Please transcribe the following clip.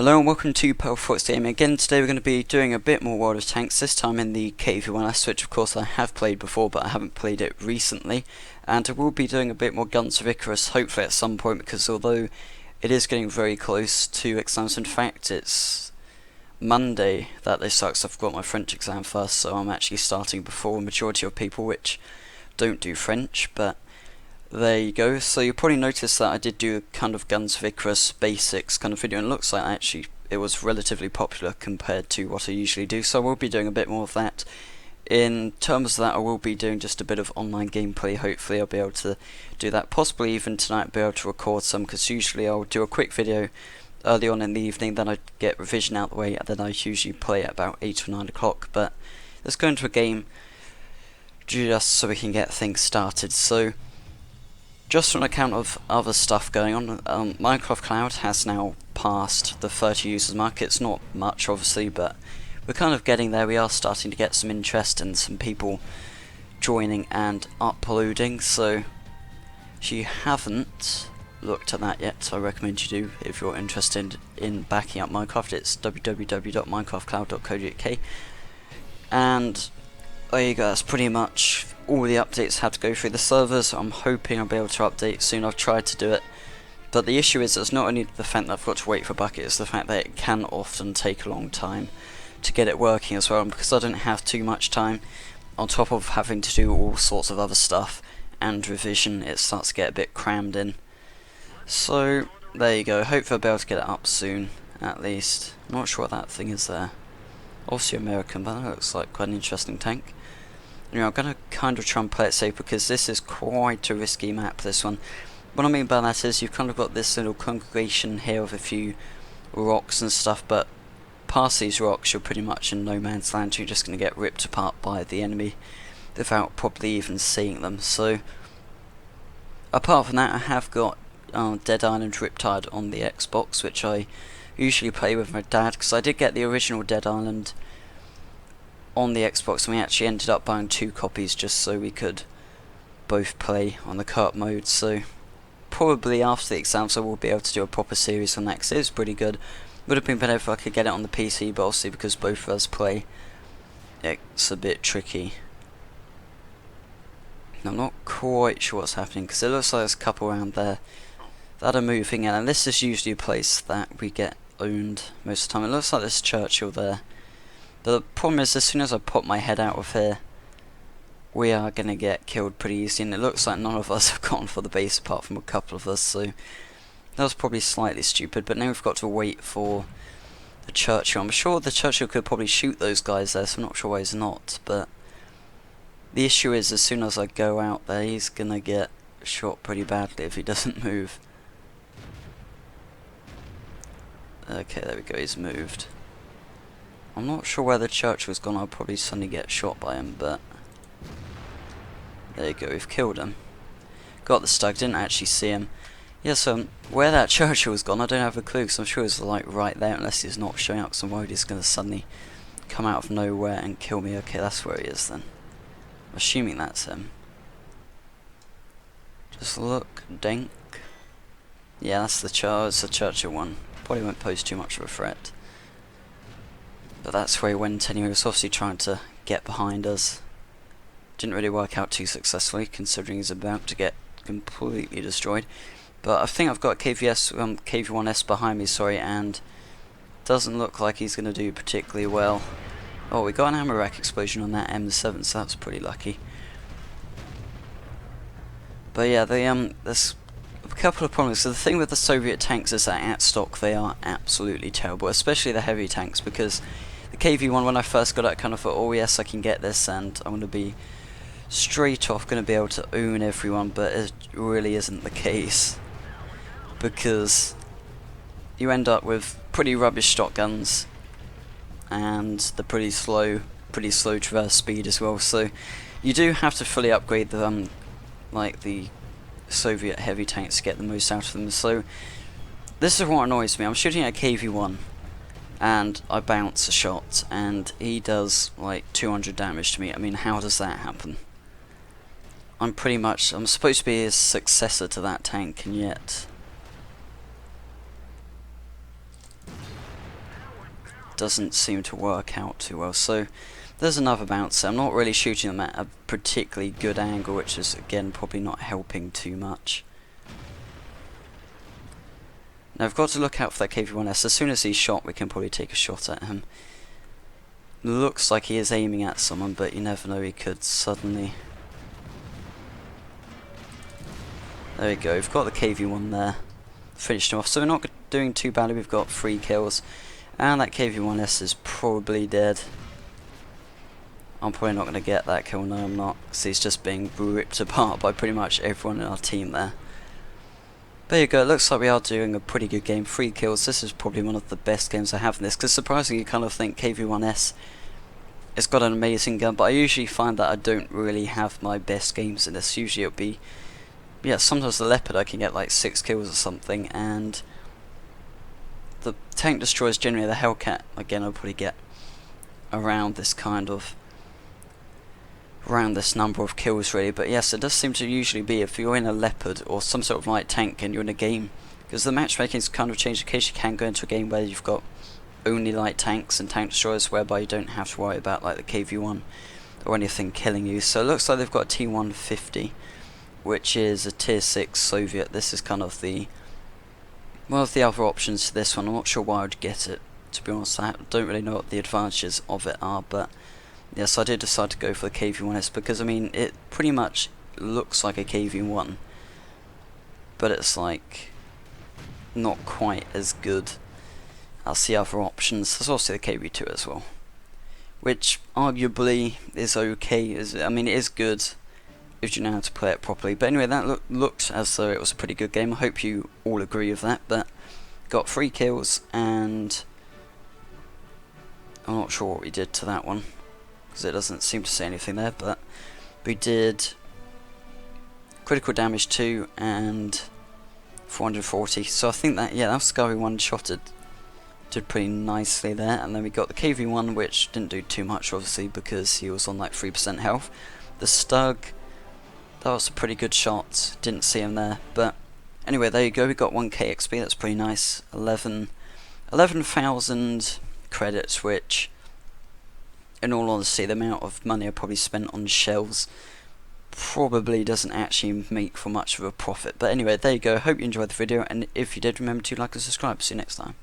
Hello and welcome to Pearlfox Gaming. Again, today we're going to be doing a bit more World of Tanks, this time in the KV1S, which of course I have played before, but I haven't played it recently. And I will be doing a bit more Guns of Icarus, hopefully at some point, because although it is getting very close to exams, in fact it's Monday that they start, because I've got my French exam first, so I'm actually starting before a majority of people which don't do French, but there you go. So you probably noticed that I did do a kind of Guns of Icarus basics kind of video, and it looks like actually it was relatively popular compared to what I usually do, so I will be doing a bit more of that. In terms of that, I will be doing just a bit of online gameplay. Hopefully I'll be able to do that, possibly even tonight be able to record some, because usually I'll do a quick video early on in the evening, then I get revision out the way, and then I usually play at about 8 or 9 o'clock. But let's go into a game just so we can get things started. So just on account of other stuff going on, Minecraft Cloud has now passed the 30 users mark. It's not much obviously, but we're kind of getting there. We are starting to get some interest and some people joining and uploading, so if you haven't looked at that yet, I recommend you do. If you're interested in backing up Minecraft, it's www.minecraftcloud.co.uk, and there you go, that's pretty much all the updates had to go through the servers. I'm hoping I'll be able to update soon. I've tried to do it, but the issue is it's not only the fact that I've got to wait for Bukkit, it's the fact that it can often take a long time to get it working as well, and because I don't have too much time, on top of having to do all sorts of other stuff and revision, it starts to get a bit crammed in. So there you go, hopefully I'll be able to get it up soon, at least. I'm not sure what that thing is there. Obviously American, but that looks like quite an interesting tank. Anyway, I'm going to kind of try and play it safe, because this is quite a risky map, this one. What I mean by that is you've kind of got this little congregation here with a few rocks and stuff, but past these rocks you're pretty much in no man's land. You're just going to get ripped apart by the enemy without probably even seeing them. So apart from that, I have got Dead Island Riptide on the Xbox, which I usually play with my dad, because I did get the original Dead Island on the Xbox, and we actually ended up buying 2 copies just so we could both play on the co-op mode. So probably after the exams I will be able to do a proper series on that, because it is pretty good. Would have been better if I could get it on the PC, but obviously because both of us play, it's a bit tricky. I'm not quite sure what's happening, because it looks like there's a couple around there that are moving in, and this is usually a place that we get owned most of the time. It looks like there's Churchill there. But the problem is, as soon as I pop my head out of here, we are going to get killed pretty easy, and it looks like none of us have gone for the base apart from a couple of us, so that was probably slightly stupid. But now we've got to wait for the Churchill. I'm sure the Churchill could probably shoot those guys there, so I'm not sure why he's not, but the issue is, as soon as I go out there, he's going to get shot pretty badly if he doesn't move. Okay, there we go, he's moved. I'm not sure where the Churchill's gone. I'll probably suddenly get shot by him, but there you go, we've killed him. Got the stag, didn't actually see him. Yeah, so where that Churchill's gone, I don't have a clue, because I'm sure he's like right there, unless he's not showing up, because I'm worried he's going to suddenly come out of nowhere and kill me. Okay, that's where he is then. I'm assuming that's him. Just look, Dink. Yeah, that's the Churchill one. Probably won't pose too much of a threat. But that's where he went anyway. He was obviously trying to get behind us. Didn't really work out too successfully, considering he's about to get completely destroyed. But I think I've got KV1S behind me, sorry, and doesn't look like he's going to do particularly well. Oh, we got an ammo rack explosion on that M7, so that's pretty lucky. But yeah, there's a couple of problems. So the thing with the Soviet tanks is that at stock they are absolutely terrible, especially the heavy tanks, because the KV1, when I first got it, I kind of thought, oh yes, I can get this, and I'm going to be straight off going to be able to own everyone, but it really isn't the case, because you end up with pretty rubbish shotguns, and the pretty slow traverse speed as well. So you do have to fully upgrade the like the Soviet heavy tanks to get the most out of them. So this is what annoys me. I'm shooting at a KV1 and I bounce a shot and he does like 200 damage to me. I mean, how does that happen? I'm supposed to be his successor to that tank, and yet doesn't seem to work out too well. So there's another bouncer. I'm not really shooting them at a particularly good angle, which is again probably not helping too much. Now I've got to look out for that KV-1S. As soon as he's shot, we can probably take a shot at him. Looks like he is aiming at someone, but you never know, he could suddenly... There we go, we've got the KV-1 there. Finished him off, so we're not doing too badly. We've got 3 kills. And that KV-1S is probably dead. I'm probably not going to get that kill, no I'm not. Because he's just being ripped apart by pretty much everyone in our team there. There you go, it looks like we are doing a pretty good game. 3 kills, this is probably one of the best games I have in this, because surprisingly you kind of think KV-1S has got an amazing gun, but I usually find that I don't really have my best games in this. Usually it'll be, yeah, sometimes the Leopard I can get like 6 kills or something, and the Tank Destroyers, generally the Hellcat, again I'll probably get around this kind of around this number of kills really. But yes, it does seem to usually be if you're in a Leopard or some sort of light tank and you're in a game, because the matchmaking's kind of changed in case you can go into a game where you've got only light tanks and tank destroyers, whereby you don't have to worry about like the KV-1 or anything killing you. So it looks like they've got a T-150, which is a tier 6 Soviet. This is kind of the one of the other options to this one. I'm not sure why I would get it, to be honest. I don't really know what the advantages of it are, but yes, I did decide to go for the KV-1S because, I mean, it pretty much looks like a KV-1, but it's like not quite as good as the other options. There's also the KV-2 as well, which arguably is okay. I mean, it is good if you know how to play it properly. But anyway, that looked as though it was a pretty good game. I hope you all agree with that. But got 3 kills, and I'm not sure what we did to that one, because it doesn't seem to say anything there, but we did critical damage 2 and 440, so I think that, yeah, that Scurry one-shotted did pretty nicely there. And then we got the KV-1, which didn't do too much obviously because he was on like 3% health. The Stug, that was a pretty good shot, didn't see him there, but anyway, there you go, we got 1k XP, that's pretty nice. 11,000 credits, which in all honesty, the amount of money I probably spent on shells probably doesn't actually make for much of a profit. But anyway, there you go. Hope you enjoyed the video, and if you did, remember to like and subscribe. See you next time.